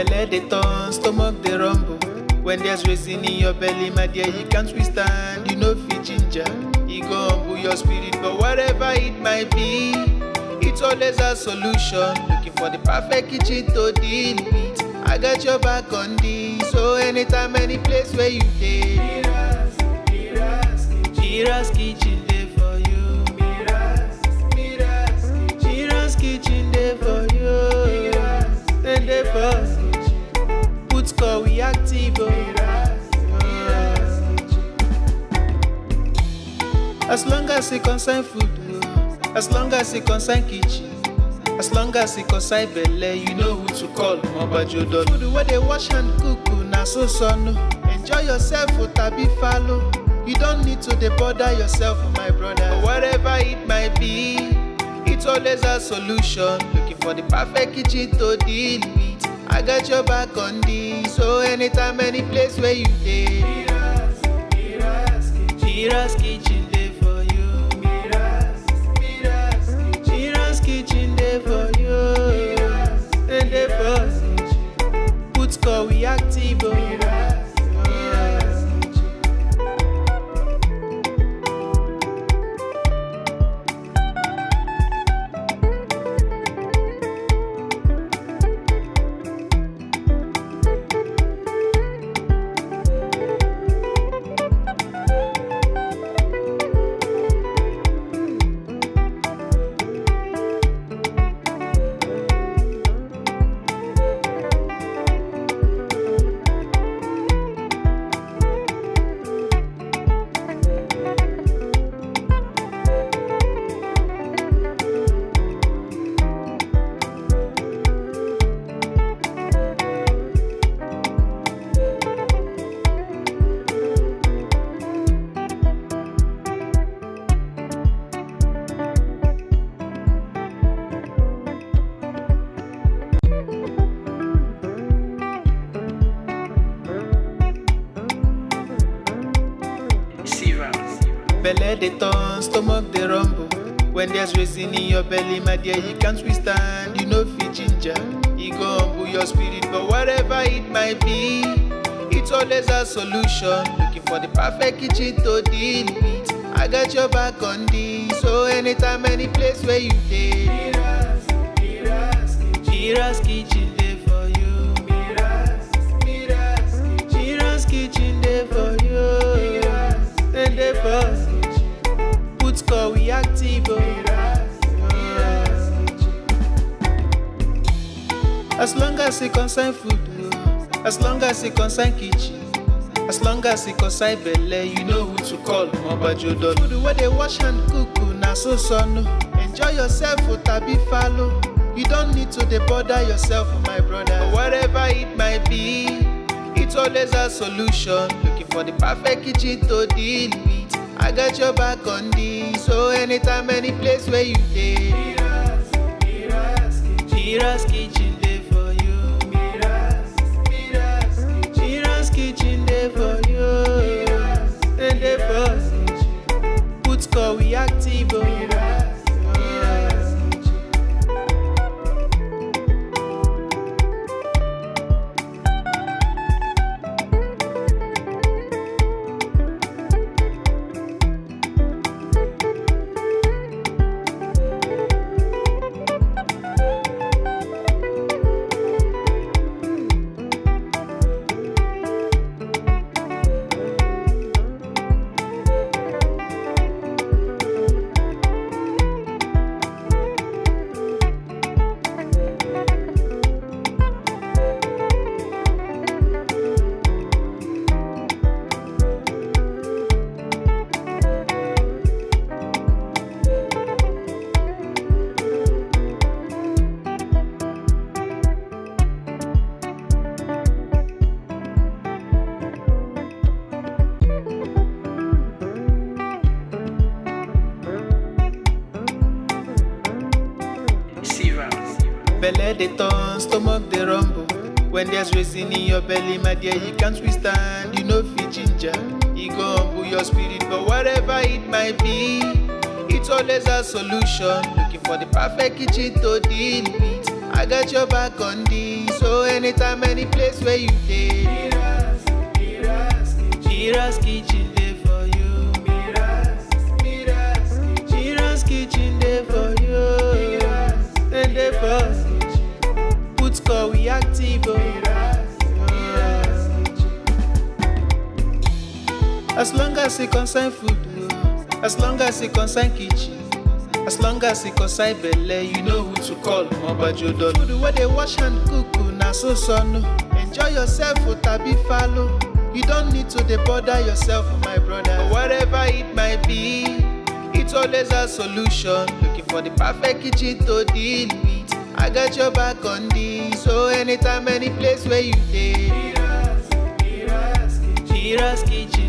Belle dey turn, stomach dey rumble. When there's reason in your belly, my dear, you can't withstand. You know fit ginger, it go humble your spirit. But whatever it might be, it's always a solution. Looking for the perfect kitchen to deal with. I got your back on this. So anytime, any place where you dey, Mira's kitchen dey for you. Mira's kitchen dey for you. Then dey for put score we active. As long as it concern food, as long as it concern kitchen, as long as it concern belle, you know who to call. Mobajodo. Food where they wash and cook, na so no. Enjoy yourself, tabi follow. You don't need to bother yourself, my brother. But whatever it might be, it's always a solution. Looking for the perfect kitchen to deal with. I got your back on this. So anytime, any place where you dey, Mira's kitchen dey for you. Mira's kitchen dey for you. And dey for put score we active. Belle dey turn, stomach dey rumble. When there's reason in your belly, my dear, you can't withstand. You know fit ginger, it go humble your spirit. But whatever it might be, it's always a solution. Looking for the perfect kitchen to deal with. I got your back on this. So anytime, any place where you dey, Mira's kitchen dey for you. Mira's kitchen dey for you. And dey for put score we active. As long as it concern food, as long as it concern kitchen, as long as it concern belle, you know who to call. Mobajodo. Food where they wash and cook, na so no. Enjoy yourself, tabi follow. You don't need to bother yourself, my brother. But whatever it might be, it's always a solution. Looking for the perfect kitchen to deal with. I got your back on this. So anytime, any place where you dey, Mira's kitchen dey for you. Mira's kitchen dey for you. And dey for put score we active. Belle dey turn, stomach dey rumble. When there's reason in your belly, my dear, you can't withstand. You know fit ginger, it go humble your spirit. But whatever it might be, it's always a solution. Looking for the perfect kitchen to deal with. I got your back on this. So anytime, any place where you dey, Mira's kitchen dey for you. Mira's kitchen dey for you. Then dey for put score we active. As long as it concern food, as long as it concern kitchen, as long as it concern belle, you know who to call. Mobajodo. Food where they wash and cook, na so no. Enjoy yourself, tabi follow. You don't need to bother yourself, my brother. Whatever it might be, it's always a solution. Looking for the perfect kitchen to deal with. I got your back on this. So anytime, any place where you dey, Mira's kitchen.